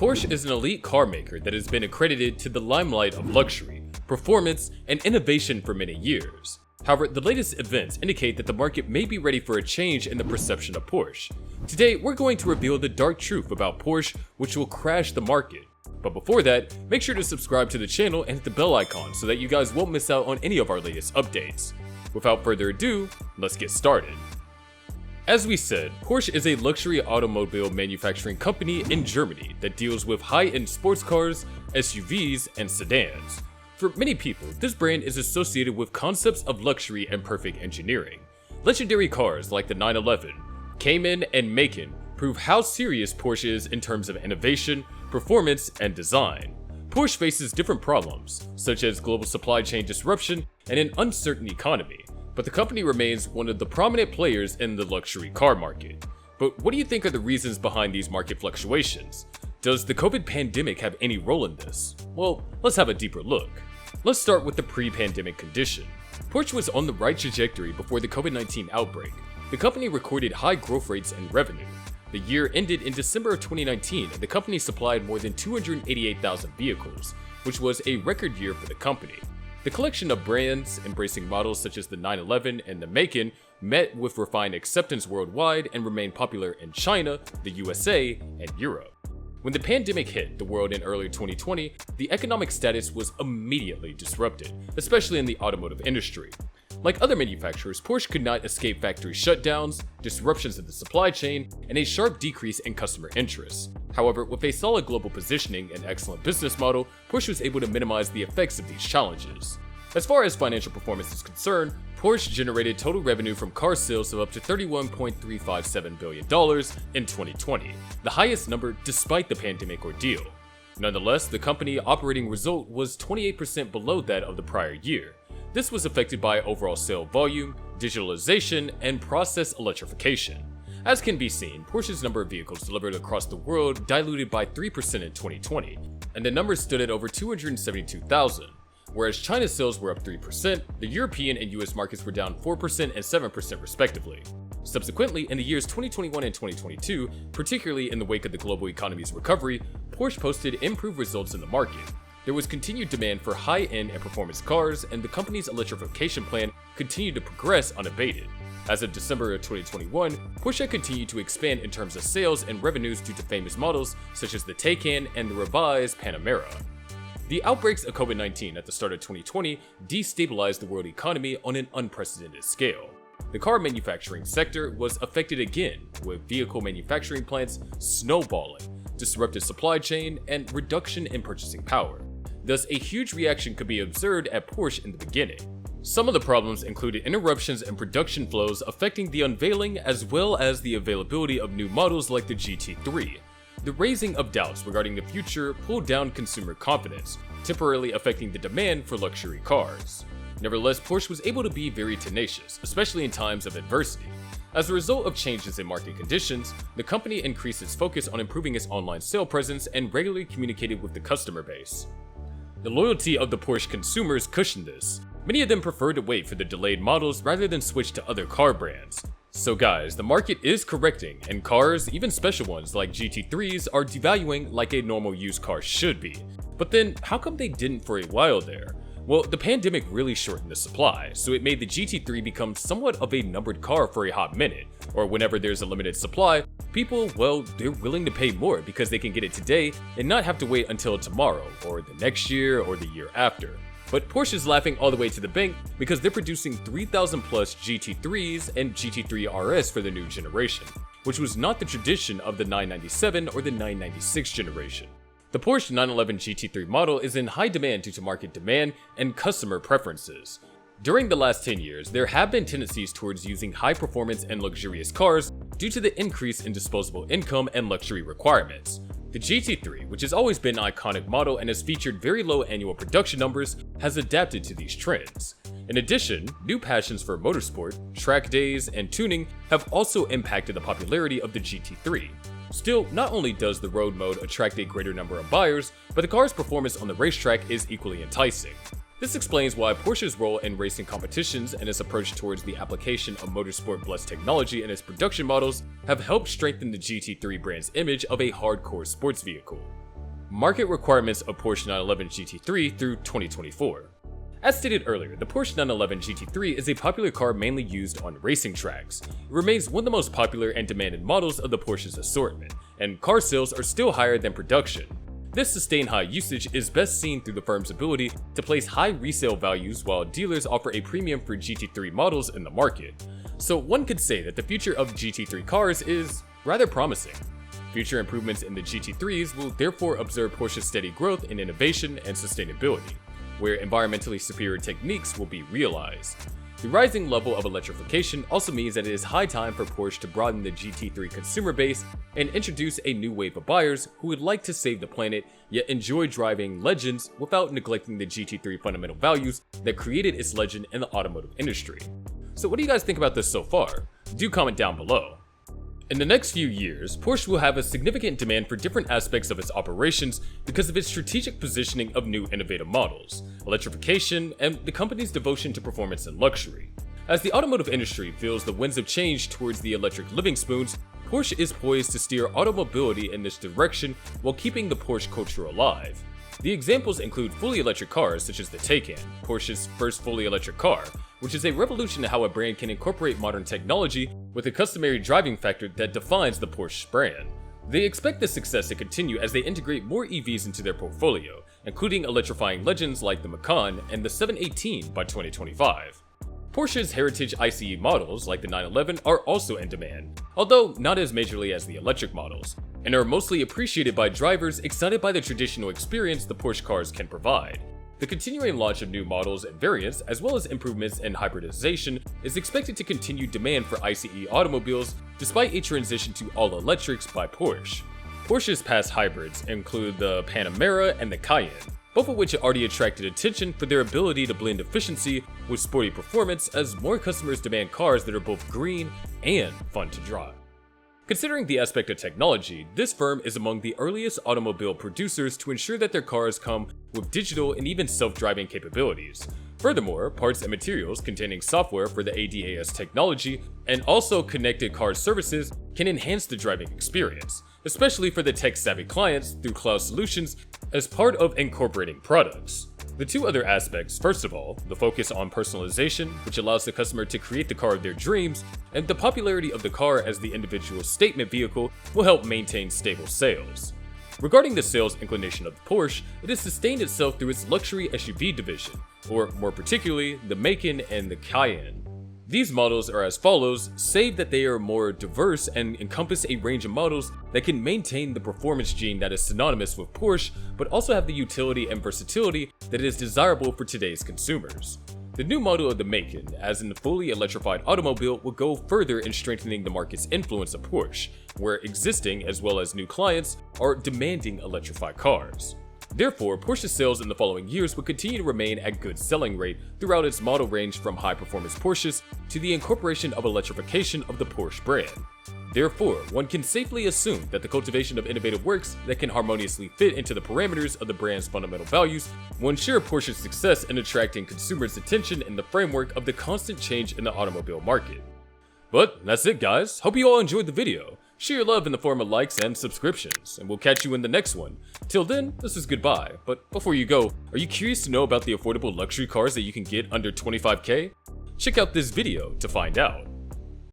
Porsche is an elite car maker that has been accredited to the limelight of luxury, performance, and innovation for many years. However, the latest events indicate that the market may be ready for a change in the perception of Porsche. Today, we're going to reveal the dark truth about Porsche, which will crash the market. But before that, make sure to subscribe to the channel and hit the bell icon so that you guys won't miss out on any of our latest updates. Without further ado, let's get started. As we said, Porsche is a luxury automobile manufacturing company in Germany that deals with high-end sports cars, SUVs, and sedans. For many people, this brand is associated with concepts of luxury and perfect engineering. Legendary cars like the 911, Cayman, and Macan prove how serious Porsche is in terms of innovation, performance, and design. Porsche faces different problems, such as global supply chain disruption and an uncertain economy, but the company remains one of the prominent players in the luxury car market. But what do you think are the reasons behind these market fluctuations? Does the COVID pandemic have any role in this? Well, let's have a deeper look. Let's start with the pre-pandemic condition. Porsche was on the right trajectory before the COVID-19 outbreak. The company recorded high growth rates and revenue. The year ended in December of 2019 and the company supplied more than 288,000 vehicles, which was a record year for the company. The collection of brands embracing models such as the 911 and the Macan met with refined acceptance worldwide and remained popular in China, the USA, and Europe. When the pandemic hit the world in early 2020, the economic status was immediately disrupted, especially in the automotive industry. Like other manufacturers, Porsche could not escape factory shutdowns, disruptions in the supply chain, and a sharp decrease in customer interest. However, with a solid global positioning and excellent business model, Porsche was able to minimize the effects of these challenges. As far as financial performance is concerned, Porsche generated total revenue from car sales of up to $31.357 billion in 2020, the highest number despite the pandemic ordeal. Nonetheless, the company operating result was 28% below that of the prior year. This was affected by overall sale volume, digitalization, and process electrification. As can be seen, Porsche's number of vehicles delivered across the world diluted by 3% in 2020, and the number stood at over 272,000. Whereas China's sales were up 3%, the European and US markets were down 4% and 7% respectively. Subsequently, in the years 2021 and 2022, particularly in the wake of the global economy's recovery, Porsche posted improved results in the market. There was continued demand for high-end and performance cars, and the company's electrification plan continued to progress unabated. As of December of 2021, Porsche continued to expand in terms of sales and revenues due to famous models such as the Taycan and the revised Panamera. The outbreaks of COVID-19 at the start of 2020 destabilized the world economy on an unprecedented scale. The car manufacturing sector was affected again, with vehicle manufacturing plants snowballing, disrupted supply chain, and reduction in purchasing power. Thus, a huge reaction could be observed at Porsche in the beginning. Some of the problems included interruptions in production flows affecting the unveiling as well as the availability of new models like the GT3. The raising of doubts regarding the future pulled down consumer confidence, temporarily affecting the demand for luxury cars. Nevertheless, Porsche was able to be very tenacious, especially in times of adversity. As a result of changes in market conditions, the company increased its focus on improving its online sale presence and regularly communicated with the customer base. The loyalty of the Porsche consumers cushioned this. Many of them preferred to wait for the delayed models rather than switch to other car brands. So guys, the market is correcting, and cars, even special ones like GT3s, are devaluing like a normal used car should be. But then, how come they didn't for a while there? Well, the pandemic really shortened the supply, so it made the GT3 become somewhat of a numbered car for a hot minute, or whenever there's a limited supply, people, well, they're willing to pay more because they can get it today and not have to wait until tomorrow, or the next year, or the year after. But Porsche is laughing all the way to the bank because they're producing 3,000 plus GT3s and GT3 RS for the new generation, which was not the tradition of the 997 or the 996 generation. The Porsche 911 GT3 model is in high demand due to market demand and customer preferences. During the last 10 years, there have been tendencies towards using high performance and luxurious cars due to the increase in disposable income and luxury requirements. The GT3, which has always been an iconic model and has featured very low annual production numbers, has adapted to these trends. In addition, new passions for motorsport, track days, and tuning have also impacted the popularity of the GT3. Still, not only does the road mode attract a greater number of buyers, but the car's performance on the racetrack is equally enticing. This explains why Porsche's role in racing competitions and its approach towards the application of motorsport blessed technology in its production models have helped strengthen the GT3 brand's image of a hardcore sports vehicle. Market requirements of Porsche 911 GT3 through 2024. As stated earlier, the Porsche 911 GT3 is a popular car mainly used on racing tracks. It remains one of the most popular and demanded models of the Porsche's assortment, and car sales are still higher than production. This sustained high usage is best seen through the firm's ability to place high resale values while dealers offer a premium for GT3 models in the market. So one could say that the future of GT3 cars is rather promising. Future improvements in the GT3s will therefore observe Porsche's steady growth in innovation and sustainability, where environmentally superior techniques will be realized. The rising level of electrification also means that it is high time for Porsche to broaden the GT3 consumer base and introduce a new wave of buyers who would like to save the planet yet enjoy driving legends without neglecting the GT3 fundamental values that created its legend in the automotive industry. So what do you guys think about this so far? Do comment down below. In the next few years, Porsche will have a significant demand for different aspects of its operations because of its strategic positioning of new innovative models, electrification, and the company's devotion to performance and luxury. As the automotive industry feels the winds of change towards the electric living spoons, Porsche is poised to steer automobility in this direction while keeping the Porsche culture alive. The examples include fully electric cars such as the Taycan, Porsche's first fully electric car, which is a revolution in how a brand can incorporate modern technology with a customary driving factor that defines the Porsche brand. They expect this success to continue as they integrate more EVs into their portfolio, including electrifying legends like the Macan and the 718 by 2025. Porsche's heritage ICE models like the 911 are also in demand, although not as majorly as the electric models, and are mostly appreciated by drivers excited by the traditional experience the Porsche cars can provide. The continuing launch of new models and variants, as well as improvements in hybridization, is expected to continue demand for ICE automobiles despite a transition to all-electrics by Porsche. Porsche's past hybrids include the Panamera and the Cayenne, both of which already attracted attention for their ability to blend efficiency with sporty performance as more customers demand cars that are both green and fun to drive. Considering the aspect of technology, this firm is among the earliest automobile producers to ensure that their cars come with digital and even self-driving capabilities. Furthermore, parts and materials containing software for the ADAS technology and also connected car services can enhance the driving experience, especially for the tech-savvy clients through cloud solutions as part of incorporating products. The two other aspects, first of all, the focus on personalization, which allows the customer to create the car of their dreams, and the popularity of the car as the individual statement vehicle will help maintain stable sales. Regarding the sales inclination of the Porsche, it has sustained itself through its luxury SUV division, or more particularly, the Macan and the Cayenne. These models are as follows, save that they are more diverse and encompass a range of models that can maintain the performance gene that is synonymous with Porsche, but also have the utility and versatility that is desirable for today's consumers. The new model of the Macan, as in the fully electrified automobile, will go further in strengthening the market's influence of Porsche, where existing as well as new clients are demanding electrified cars. Therefore, Porsche's sales in the following years will continue to remain at good selling rate throughout its model range from high-performance Porsches to the incorporation of electrification of the Porsche brand. Therefore, one can safely assume that the cultivation of innovative works that can harmoniously fit into the parameters of the brand's fundamental values will ensure Porsche's success in attracting consumers' attention in the framework of the constant change in the automobile market. But that's it, guys. Hope you all enjoyed the video. Share your love in the form of likes and subscriptions, and we'll catch you in the next one. Till then, this is goodbye. But before you go, are you curious to know about the affordable luxury cars that you can get under $25K? Check out this video to find out.